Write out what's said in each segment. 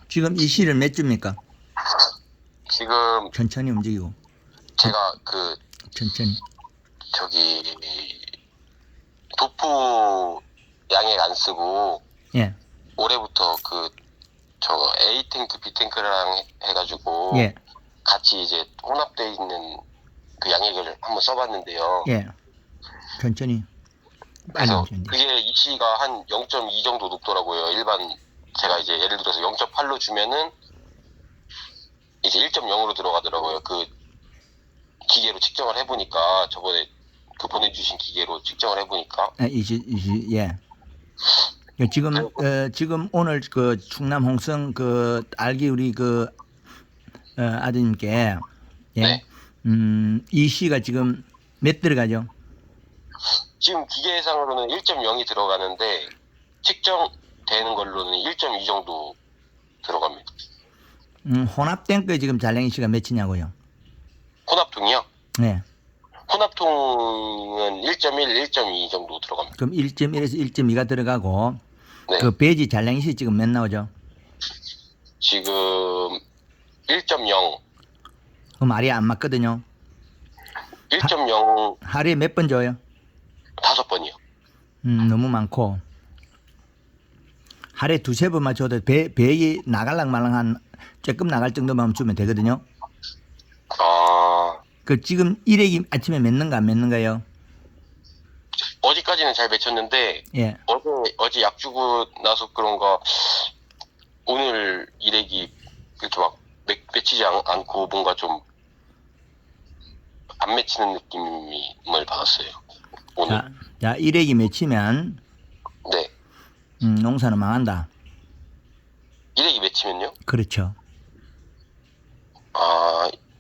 지금 이 시를 몇 주입니까? 지금 천천히 움직이고. 제가 천천히. 저기 도프 양액 안 쓰고 예. 올해부터 저 A 탱크, B 탱크랑 해가지고 예. 같이 이제 혼합되어 있는 그 양액을 한번 써봤는데요. 예. 천천히. 빨리 그래서 움직이면 돼. 그게 EC가 한 0.2 정도 높더라고요. 일반 제가 이제 예를 들어서 0.8로 주면은 이제 1.0으로 들어가더라고요. 그 기계로 측정을 해보니까 저번에 그 보내주신 기계로 측정을 해보니까 예. 지금 오늘 그 충남 홍성 그 알기 우리 아드님께 예. 네. 이 시가 지금 몇 들어가죠? 지금 기계상으로는 1.0이 들어가는데 측정되는 걸로는 1.2 정도 들어갑니다. 혼합된 거 지금 잘랭이 시가 몇이냐고요? 혼합통이요? 네. 혼합통은 1.1, 1.2 정도 들어갑니다. 그럼 1.1에서 1.2가 들어가고 네. 그 배지 잘랭이 시 지금 몇 나오죠? 지금 1.0, 그 말이 안 맞거든요. 1.0 하루에 몇 번 줘요? 5번이요. 너무 많고 하루에 두세 번만 줘도 배이 나갈랑 말랑 한 조금 나갈 정도만 주면 되거든요. 그 지금 일액이 아침에 맺는가 안 맺는가요? 어제까지는 잘 맺혔는데 예. 어제 약 주고 나서 그런가 오늘 일액이 이렇게 막 맺히지 않고 뭔가 좀 안 맺히는 느낌을 받았어요. 오늘. 자, 일액이 맺히면 네. 농사는 망한다. 일액이 맺히면요? 그렇죠.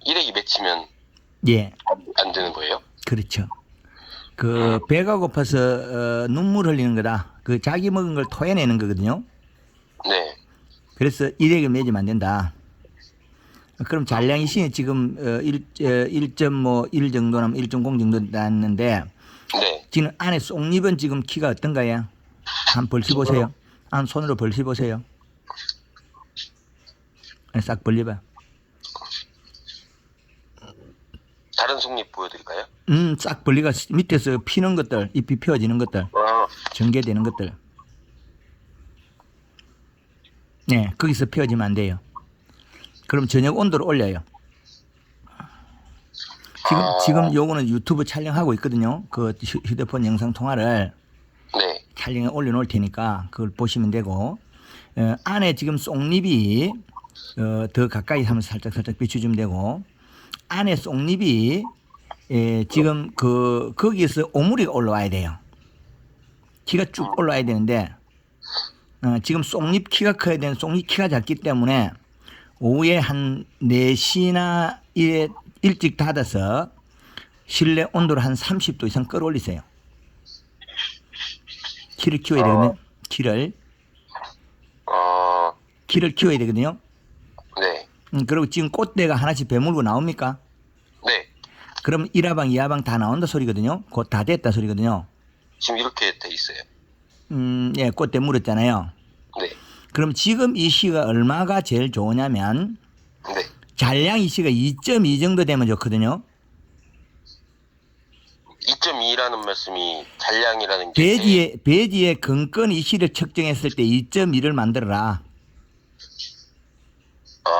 일액이 맺히면 예. 안 되는 거예요? 그렇죠. 그 배가 고파서 눈물 흘리는 거다. 그 자기 먹은 걸 토해내는 거거든요. 네. 그래서 일액을 맺으면 안 된다. 그럼 잔량이 시 지금 1.1 정도나 1.0 정도 났는데 네. 지금 안에 쏙잎은 지금 키가 어떤가요? 한번 벌려보세요. 안 손으로 벌려보세요. 싹 벌려봐. 다른 속잎 보여드릴까요? 싹 벌리가 밑에서 피는 것들, 잎이 펴지는 것들, 전개되는 것들. 네, 거기서 펴지면 안 돼요. 그럼 저녁 온도를 올려요. 지금 요거는 유튜브 촬영하고 있거든요. 그 휴대폰 영상 통화를 네. 촬영에 올려놓을 테니까 그걸 보시면 되고 안에 지금 쏙잎이 더 가까이 하면 살짝 비춰주면 되고 안에 쏙잎이 지금 거기에서 오므리가 올라와야 돼요. 키가 쭉 올라와야 되는데 지금 쏙잎 키가 커야 되는 쏙잎 키가 작기 때문에 오후에 한 4시나 일찍 닫아서 실내 온도를 한 30도 이상 끌어올리세요. 키를 키워야 되거든요. 키를 키워야 되거든요. 네. 그리고 지금 꽃대가 하나씩 배물고 나옵니까? 네. 그럼 1화방, 2화방 다 나온다 소리거든요. 곧 다 됐다 소리거든요. 지금 이렇게 돼 있어요. 예, 꽃대 물었잖아요. 네. 그럼 지금 이 시가 얼마가 제일 좋으냐면 네. 잔량 이 시가 2.2 정도 되면 좋거든요. 2.2라는 말씀이 잔량이라는 게 배지에 근권 이 시를 측정했을 때 2.2를 만들어라.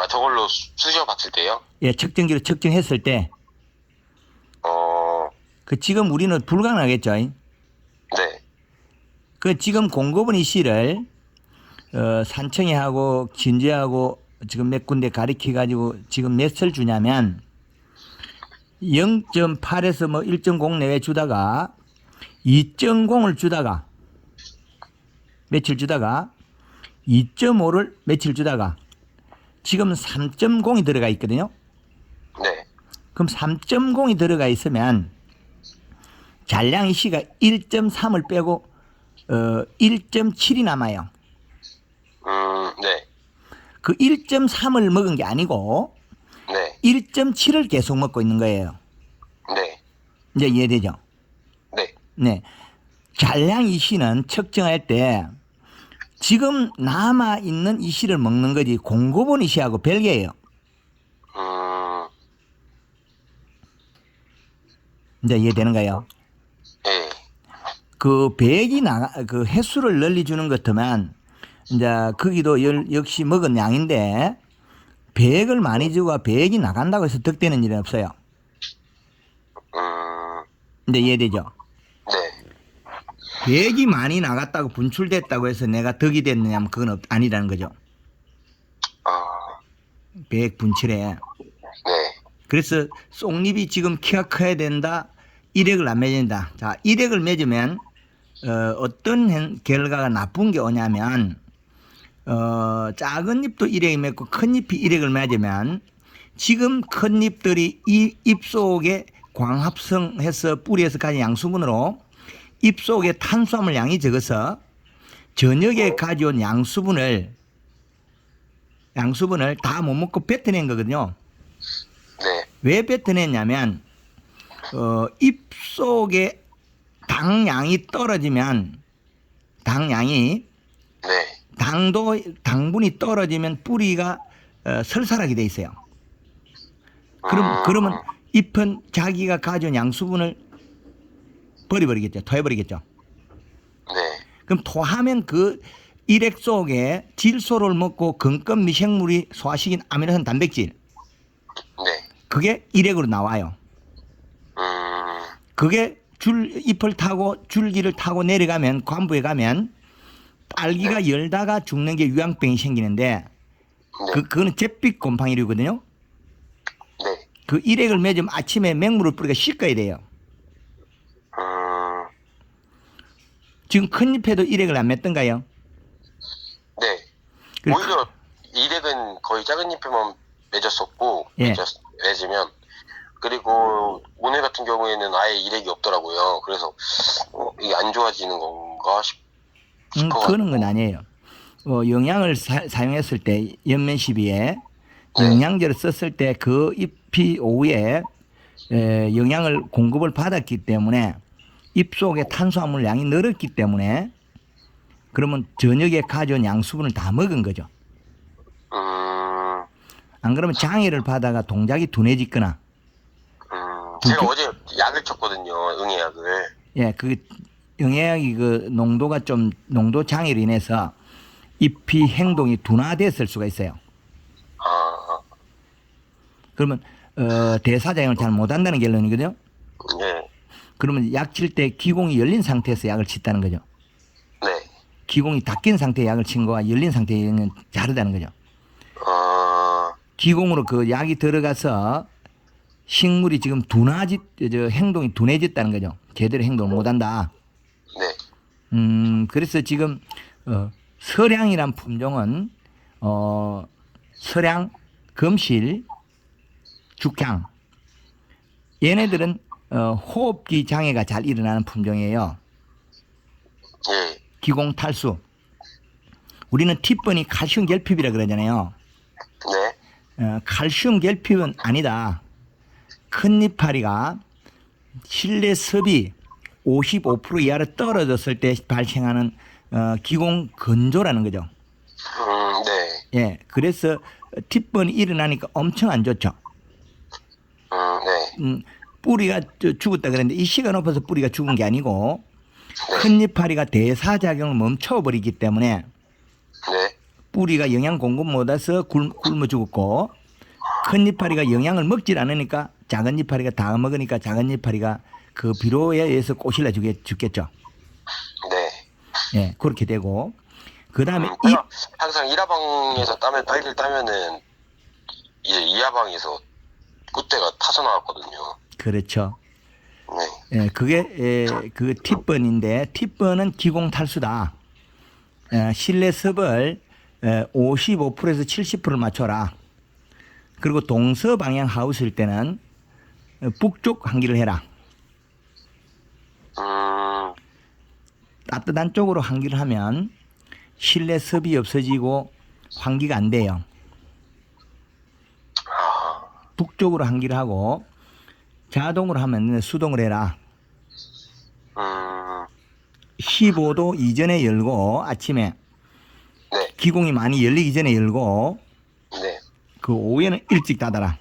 저걸로 쑤셔 봤을 때요? 예, 측정기로 측정했을 때. 지금 우리는 불가능하겠죠. 네. 지금 공급은 이 시를 산청에 하고 진주하고 지금 몇 군데 가리켜 가지고 지금 몇을 주냐면 0.8에서 1.0 내외 주다가 2.0을 주다가 며칠 주다가 2.5를 며칠 주다가 지금 3.0이 들어가 있거든요. 네. 그럼 3.0이 들어가 있으면 잔량이 시가 1.3을 빼고 1.7이 남아요. 네. 그 1.3을 먹은 게 아니고 네. 1.7을 계속 먹고 있는 거예요. 네. 이제 이해되죠? 네. 네. 잔량 이 시는 측정할 때 지금 남아 있는 이 씨를 먹는 거지 공급원 이 씨하고 별개예요. 이제 이해되는가요? 예. 그 배액이 그 횟수를 널리 주는 것 같으면 이제 거기도 역시 먹은 양인데 배액을 많이 주고 배액이 나간다고 해서 득되는 일은 없어요. 이제 이해되죠? 네. 배액이 많이 나갔다고 분출됐다고 해서 내가 득이 됐느냐면 그건 아니라는 거죠. 배액 분출에. 네. 그래서 쏙잎이 지금 키가 커야 된다. 일액을 안 맺는다. 자, 일액을 맺으면 어떤 결과가 나쁜 게 오냐면 작은 잎도 일액이 맺고 큰 잎이 일액을 맺으면 지금 큰 잎들이 이 잎 속에 광합성해서 뿌리에서 가진 양수분으로 잎 속에 탄수화물 양이 적어서 저녁에 가져온 양수분을 다 못 먹고 뱉어낸 거거든요. 네. 왜 뱉어냈냐면 잎 속에 당량이 떨어지면 당분이 떨어지면 뿌리가 설사하게 돼 있어요. 그러면 잎은 자기가 가져온 양수분을 버려버리겠죠. 토해버리겠죠. 네. 그럼 토하면 그 일액 속에 질소를 먹고 근권 미생물이 소화시킨 아미노산 단백질 네. 그게 일액으로 나와요. 그게 잎을 타고 줄기를 타고 내려가면 관부에 가면 딸기가 열다가 죽는 게 유황병이 생기는데 그거는 잿빛 곰팡이류거든요. 네. 그 일액을 맺으면 아침에 맹물을 뿌리가 씻어야 돼요. 지금 큰 잎에도 일액을 안 맺던가요? 네. 그래, 오히려 일액은 거의 작은 잎에만 맺었었고, 예. 맺으면. 그리고 오늘 같은 경우에는 아예 일액이 없더라고요. 그래서 이게 안 좋아지는 건가 싶어. 그런 건 아니에요. 영양을 사용했을 때 연면 시비에 영양제를 썼을 때 그 잎이 오후에 영양을 공급을 받았기 때문에 잎 속에 탄수화물 양이 늘었기 때문에 그러면 저녁에 가져온 양수분을 다 먹은 거죠. 안 그러면 장애를 받아가 동작이 둔해지거나 제가 어제 약을 쳤거든요. 응애약을. 예, 그 영양이 그 농도가 좀 농도 장애로 인해서 잎이 행동이 둔화됐을 수가 있어요. 그러면 대사작용을 잘 못한다는 결론이거든요. 네. 그러면 약 칠 때 기공이 열린 상태에서 약을 쳤다는 거죠. 네. 기공이 닫힌 상태에 약을 친 거와 열린 상태의 약은 다르다는 거죠. 기공으로 그 약이 들어가서 식물이 지금 행동이 둔해졌다는 거죠. 제대로 행동을 못한다. 네. 그래서 지금 서량이란 품종은 서량, 금실, 죽향 얘네들은 호흡기 장애가 잘 일어나는 품종이에요. 네. 기공 탈수. 우리는 티번이 칼슘 결핍이라 그러잖아요. 네. 칼슘 결핍은 아니다. 큰 이파리가 실내 습이 55% 이하로 떨어졌을 때 발생하는 기공 건조라는 거죠. 네. 예, 그래서 티번이 일어나니까 엄청 안 좋죠. 네. 뿌리가 죽었다 그랬는데 이 씨가 높아서 뿌리가 죽은 게 아니고 큰 이파리가 대사작용을 멈춰버리기 때문에 네. 뿌리가 영양 공급 못해서 굶어 죽었고 큰 이파리가 영양을 먹질 않으니까 작은 이파리가 다 먹으니까 작은 이파리가 그 비로에 의해서 꼬실러 죽겠죠. 네. 예, 그렇게 되고 그 다음에 항상 1화방에서 딸기를 따면은 이제 2화방에서 꽃대가 타서 나왔거든요. 그렇죠. 네. 예, 그게 그 티번인데 티번은 기공 탈수다. 실내 습을 55%에서 70%를 맞춰라. 그리고 동서 방향 하우스일 때는 북쪽 환기를 해라. 따뜻한 쪽으로 환기를 하면 실내 습이 없어지고 환기가 안 돼요. 북쪽으로 환기를 하고 자동으로 하면 수동을 해라. 15도 이전에 열고 아침에 기공이 많이 열리기 전에 열고 네. 그 오후에는 일찍 닫아라.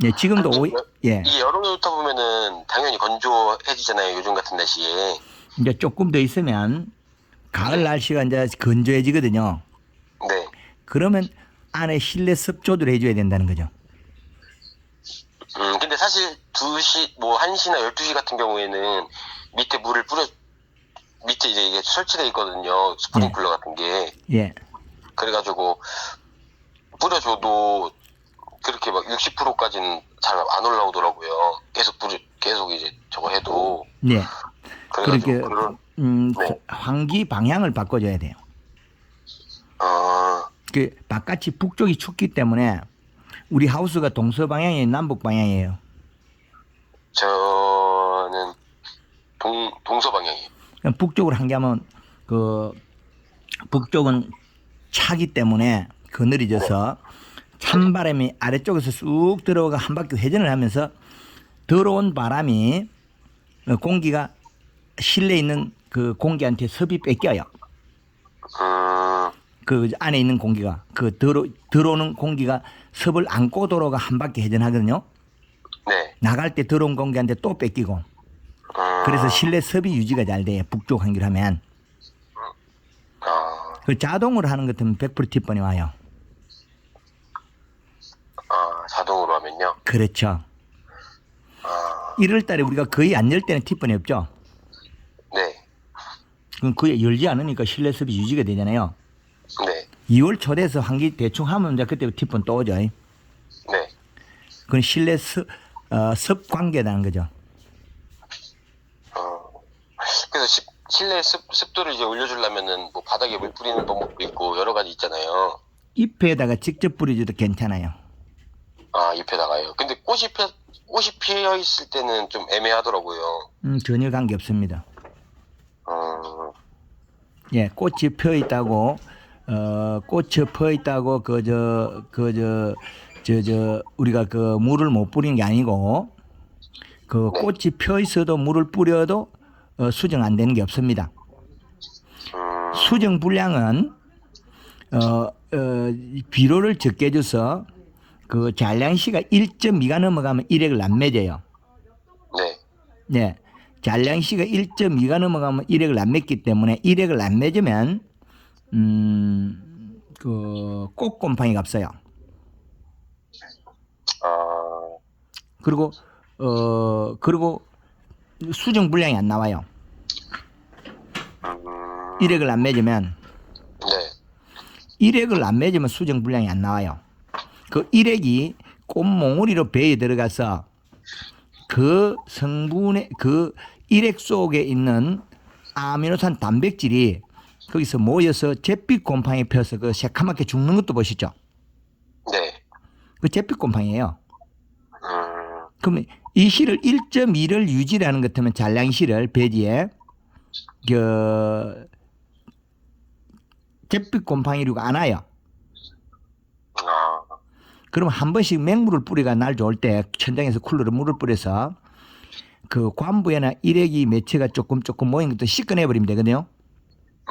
예, 지금도 근데 오후 예. 이게 여름부터 보면은 당연히 건조해지잖아요. 요즘 같은 날씨에. 이제 조금 더 있으면 가을 네. 날씨가 이제 건조해지거든요. 네. 그러면 안에 실내 습조를 해줘야 된다는 거죠. 근데 사실 2시, 뭐 1시나 12시 같은 경우에는 밑에 밑에 이제 이게 설치되어 있거든요. 스프링클러 같은 게. 예. 그래가지고 뿌려줘도 그렇게 막 60%까지는 잘 안 올라오더라고요. 계속 이제 저거 해도. 예. 그래가지고 그렇게 네. 환기 방향을 바꿔줘야 돼요. 아, 그 바깥이 북쪽이 춥기 때문에 우리 하우스가 동서 방향이에요, 남북 방향이에요. 저는 동서 방향이에요. 그럼 북쪽으로 환기하면 그 북쪽은 차기 때문에 그늘이져서 찬바람이 아래쪽에서 쑥 들어가 한 바퀴 회전을 하면서 더러운 바람이 공기가 실내에 있는 그 공기한테 섭이 뺏겨요. 그 안에 있는 공기가 그 들어오는 공기가 섭을 안고 도로가 한 바퀴 회전하거든요. 네. 나갈 때 들어온 공기한테 또 뺏기고 그래서 실내 섭이 유지가 잘 돼요. 북쪽 환기를 하면. 그 자동으로 하는 것 같으면 100% 티번이 와요. 자동으로 하면요. 그렇죠. 1월 달에 우리가 거의 안 열 때는 티번이 없죠. 네. 그럼 거의 열지 않으니까 실내 습이 유지가 되잖아요. 네. 2월 초 돼서 환기 대충 하면 이제 그때 티번 또 오죠. 네. 그건 실내 습 관계라는 거죠. 그래서 실내 습도를 이제 올려주려면은 뭐 바닥에 물 뿌리는 방법도 있고 여러 가지 있잖아요. 잎에다가 직접 뿌려줘도 괜찮아요. 잎에다가요. 근데 꽃이 피어 있을 때는 좀 애매하더라고요. 전혀 관계 없습니다. 어, 예, 꽃이 펴 있다고, 꽃이 펴 있다고, 우리가 그 물을 못 뿌리는 게 아니고, 그 네. 꽃이 펴 있어도 물을 뿌려도 수정 안 되는 게 없습니다. 수정 분량은, 비료를 적게 줘서 그 잔량시가 1.2가 넘어가면 일액을 안 맺어요. 네. 네. 잔량시가 1.2가 넘어가면 일액을 안 맺기 때문에 일액을 안 맺으면 그 꽃곰팡이가 없어요. 그리고 수정 분량이 안 나와요. 일액을 안 맺으면 네. 일액을 안 맺으면 수정 분량이 안 나와요. 그 일액이 꽃몽우리로 배에 들어가서 그 성분의 그 일액 속에 있는 아미노산 단백질이 거기서 모여서 잿빛 곰팡이 펴서 그 새카맣게 죽는 것도 보시죠. 네. 그 잿빛 곰팡이에요. 그러면 이 실을 1.2를 유지하는 것 같으면 잔량실을 배지에 그 잿빛 곰팡이류가 안 와요. 그러면 한 번씩 맹물을 뿌리가 날 좋을 때 천장에서 쿨러로 물을 뿌려서 그 관부에나 일액이 매체가 조금 모인 것도 씻어내버리면 되거든요.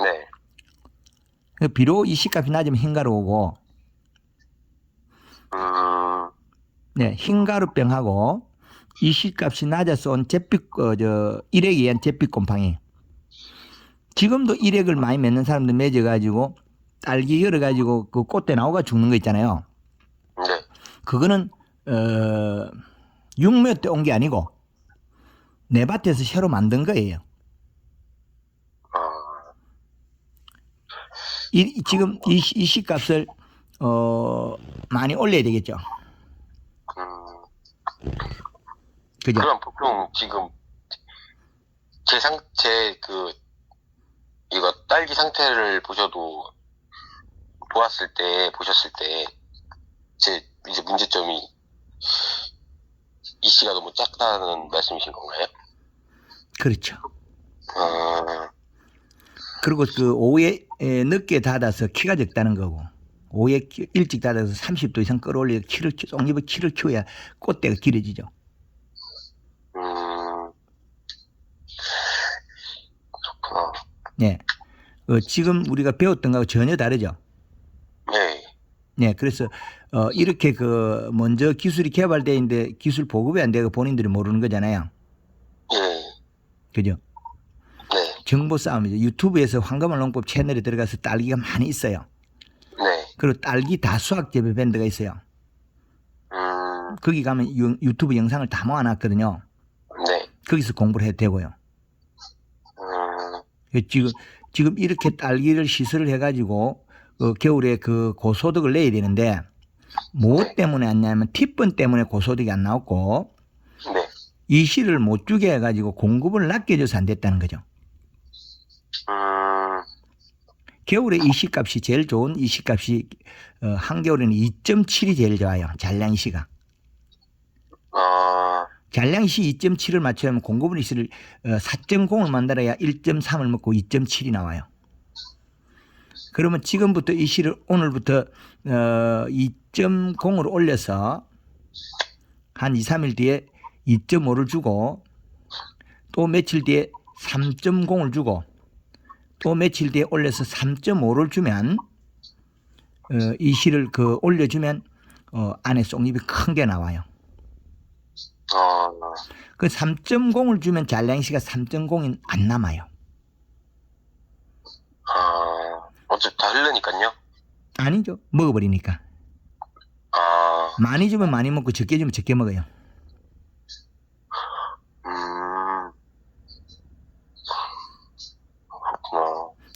네. 비록 이 시값이 낮으면 흰가루 오고, 네, 흰가루병하고 이 시값이 낮아서 온 일액에 의한 잿빛 곰팡이. 지금도 일액을 많이 맺는 사람들 맺어가지고 딸기 열어가지고 그 꽃대 나오가 죽는 거 있잖아요. 네. 그거는 육묘 때 온 게 아니고 내 밭에서 새로 만든 거예요. 지금 이 시값을 많이 올려야 되겠죠. 그죠? 그럼 보통 지금 이거 딸기 상태를 보셨을 때 이제 문제점이 이 씨가 너무 작다는 말씀이신 건가요? 그렇죠. 그리고 그 오후에 늦게 닫아서 키가 적다는 거고, 오후에 일찍 닫아서 30도 이상 끌어올려 옥잎의 키를 키워야 꽃대가 길어지죠. 그렇구나. 네. 지금 우리가 배웠던 거하고 전혀 다르죠. 네. 네, 그래서 이렇게 먼저 기술이 개발돼 있는데 기술 보급이 안 되고 본인들이 모르는 거잖아요. 예. 그죠? 네. 정보 싸움이죠. 유튜브에서 황금알 농법 채널에 들어가서 딸기가 많이 있어요. 네. 그리고 딸기 다수학 재배 밴드가 있어요. 거기 가면 유튜브 영상을 다 모아놨거든요. 네. 거기서 공부를 해도 되고요. 지금 이렇게 딸기를 시설을 해가지고 겨울에 고소득을 내야 되는데 무엇 네. 때문에 안 나냐면 티번 때문에 고소득이 안 나왔고 네. 이 씨를 못 주게 해가지고 공급을 낮게 줘서 안 됐다는 거죠. 겨울에 이 씨값이 제일 좋은 이 씨값이 한겨울에는 2.7이 제일 좋아요. 잔량 씨가. 잔량 씨 2.7을 맞추려면 공급은 이 씨를 4.0을 만들어야 1.3을 먹고 2.7이 나와요. 그러면 지금부터 이 씨를 오늘부터 2.0으로 올려서 한 2, 3일 뒤에 2.5를 주고 또 며칠 뒤에 3.0을 주고 또 며칠 뒤에 올려서 3.5를 주면 이 씨를 올려주면 안에 쏙잎이 큰 게 나와요. 그 3.0을 주면 잔량씨가 3.0이 안 남아요. 어차피 다 흘르니까요. 아니죠. 먹어버리니까. 많이 주면 많이 먹고 적게 주면 적게 먹어요.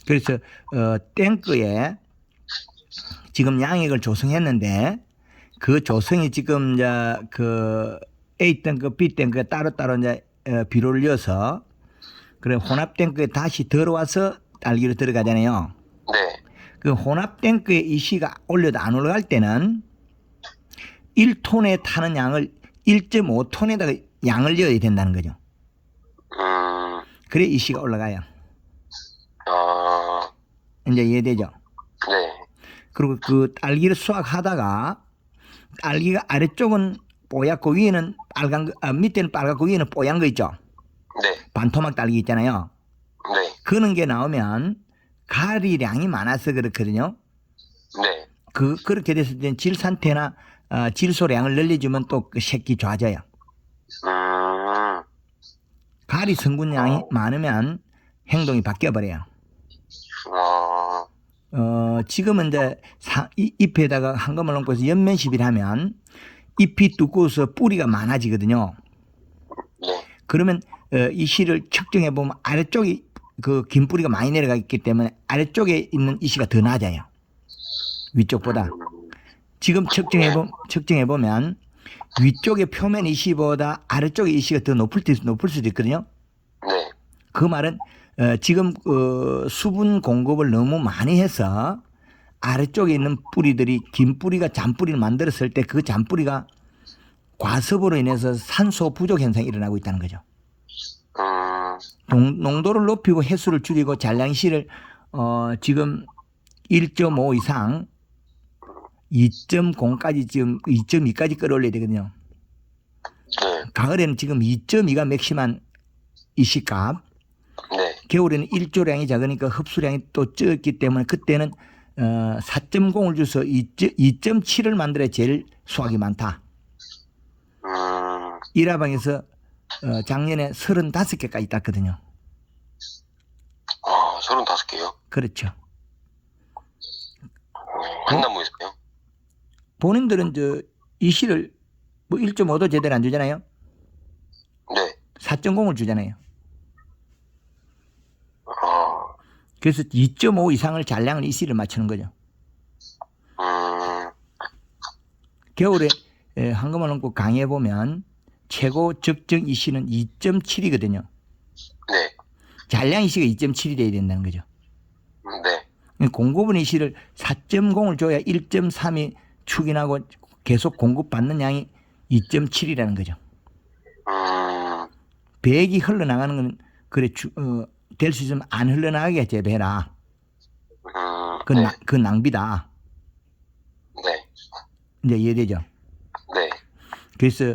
그래서 탱크에 지금 양액을 조성했는데 그 조성이 지금 이제 A 탱크, B 탱크가 따로따로 이제 비료를 넣어서 그래 혼합 탱크에 다시 들어와서 딸기로 들어가잖아요. 네. 그 혼합 탱크에 이 씨가 올려도 안 올라갈 때는 1톤에 타는 양을 1.5톤에다가 양을 넣어야 된다는 거죠. 그래 이 씨가 올라가요. 이제 이해되죠? 네. 그리고 그 딸기를 수확하다가 딸기가 아래쪽은 뽀얗고 위에는 빨간 거, 밑에는 빨갛고 위에는 뽀얀 거 있죠? 네. 반토막 딸기 있잖아요. 네. 그런 게 나오면 가리량이 많아서 그렇거든요. 네. 그렇게 됐을 때는 질 상태나 질소량을 늘려주면 또 그 색이 좋아져요. 가리 성분량이 많으면 행동이 바뀌어버려요. 지금은 이제 잎에다가 한꺼번에 넣고서 연면시비를 하면 잎이 두꺼워서 뿌리가 많아지거든요. 네. 그러면 이 씨를 측정해 보면 아래쪽이 그 긴 뿌리가 많이 내려가 있기 때문에 아래쪽에 있는 이 씨가 더 낮아요. 위쪽보다. 지금 측정해 보면 위쪽의 표면 이 씨보다 아래쪽의 이 씨가 더 높을 수도 있거든요. 네. 그 말은 지금 수분 공급을 너무 많이 해서 아래쪽에 있는 뿌리들이 긴 뿌리가 잔뿌리를 만들었을 때 그 잔뿌리가 과습으로 인해서 산소 부족 현상이 일어나고 있다는 거죠. 농도를 높이고 횟수를 줄이고 잔량씨를 지금 1.5 이상 2.0까지 지금 2.2까지 끌어올려야 되거든요. 네. 가을에는 지금 2.2가 맥시멈 이시값. 네. 겨울에는 일조량이 작으니까 흡수량이 또 적기 때문에 그때는 4.0을 줘서 2.7을 만들어야 제일 수확이 많다. 일화방에서 작년에 35개까지 땄거든요. 35개요? 그렇죠. 한 나무에서요? 본인들은 이 씨를 뭐 1.5도 제대로 안 주잖아요. 네. 4.0을 주잖아요. 그래서 2.5 이상을 잔량을 이 씨를 맞추는 거죠. 겨울에 한꺼번에 넣고 강의해 보면 최고 적정 이 씨는 2.7이거든요. 네. 잔량 이 씨가 2.7이 돼야 된다는 거죠. 네. 공급은 이 씨를 4.0을 줘야 1.3이 축인하고 계속 공급받는 양이 2.7이라는 거죠. 배액이 흘러나가는 건 그래 될 수 있으면 안 흘러나가게 재배해라. 네. 그 낭비다. 네. 이제 이해되죠? 네. 그래서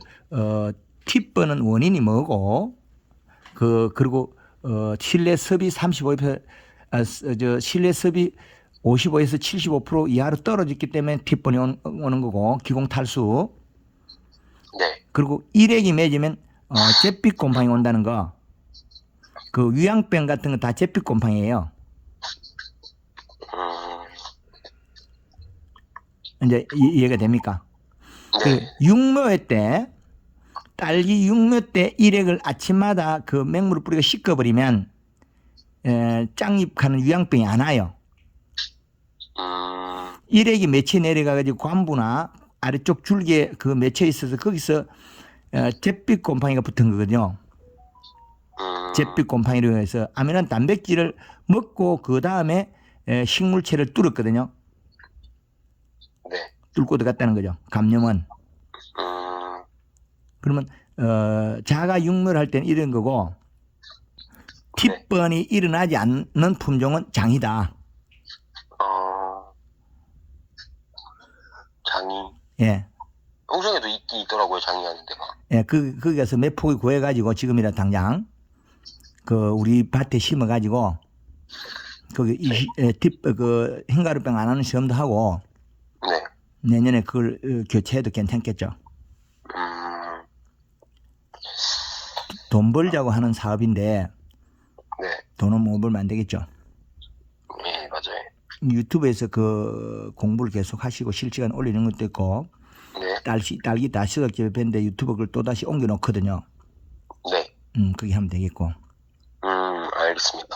팁버는 원인이 뭐고 그리고 실내 습이 35% 저 실내 습이 55에서 75% 이하로 떨어졌기 때문에 팁번이 오는 거고 기공 탈수. 네. 그리고 일액이 맺으면 잿빛 곰팡이 온다는 거. 그 위양병 같은 거 다 잿빛 곰팡이에요. 이제 이해가 됩니까? 그 네. 육묘회 때 딸기 육묘 때 일액을 아침마다 그 맹물을 뿌리고 씻어버리면 짱잎하는 위양병이 안 와요. 일액이 맺혀 내려가가지고 관부나 아래쪽 줄기에 그 맺혀 있어서 거기서 잿빛 곰팡이가 붙은 거거든요. 잿빛 곰팡이로 해서 아미는 단백질을 먹고 그 다음에 식물체를 뚫었거든요. 네. 뚫고 들어갔다는 거죠. 감염은. 그러면 자가 육묘를 할 때는 이런 거고 팁번이 일어나지 않는 품종은 장이다. 장이. 예. 홍성에도 있긴 있더라고요, 장이 하는 데가. 예, 거기 가서 몇 포기 구해가지고 지금이라 당장 그 우리 밭에 심어가지고 거기 그 흰가루병 안 하는 시험도 하고 네. 내년에 그걸 교체해도 괜찮겠죠. 돈 벌자고 하는 사업인데 네. 돈은 못 벌면 안 되겠죠. 네, 맞아요. 유튜브에서 그 공부를 계속 하시고 실시간 올리는 것도 있고 네. 딸기 다시덕집에 뵀는데 유튜브 그걸 또 다시 옮겨 놓거든요. 네. 그게 하면 되겠고. 알겠습니다.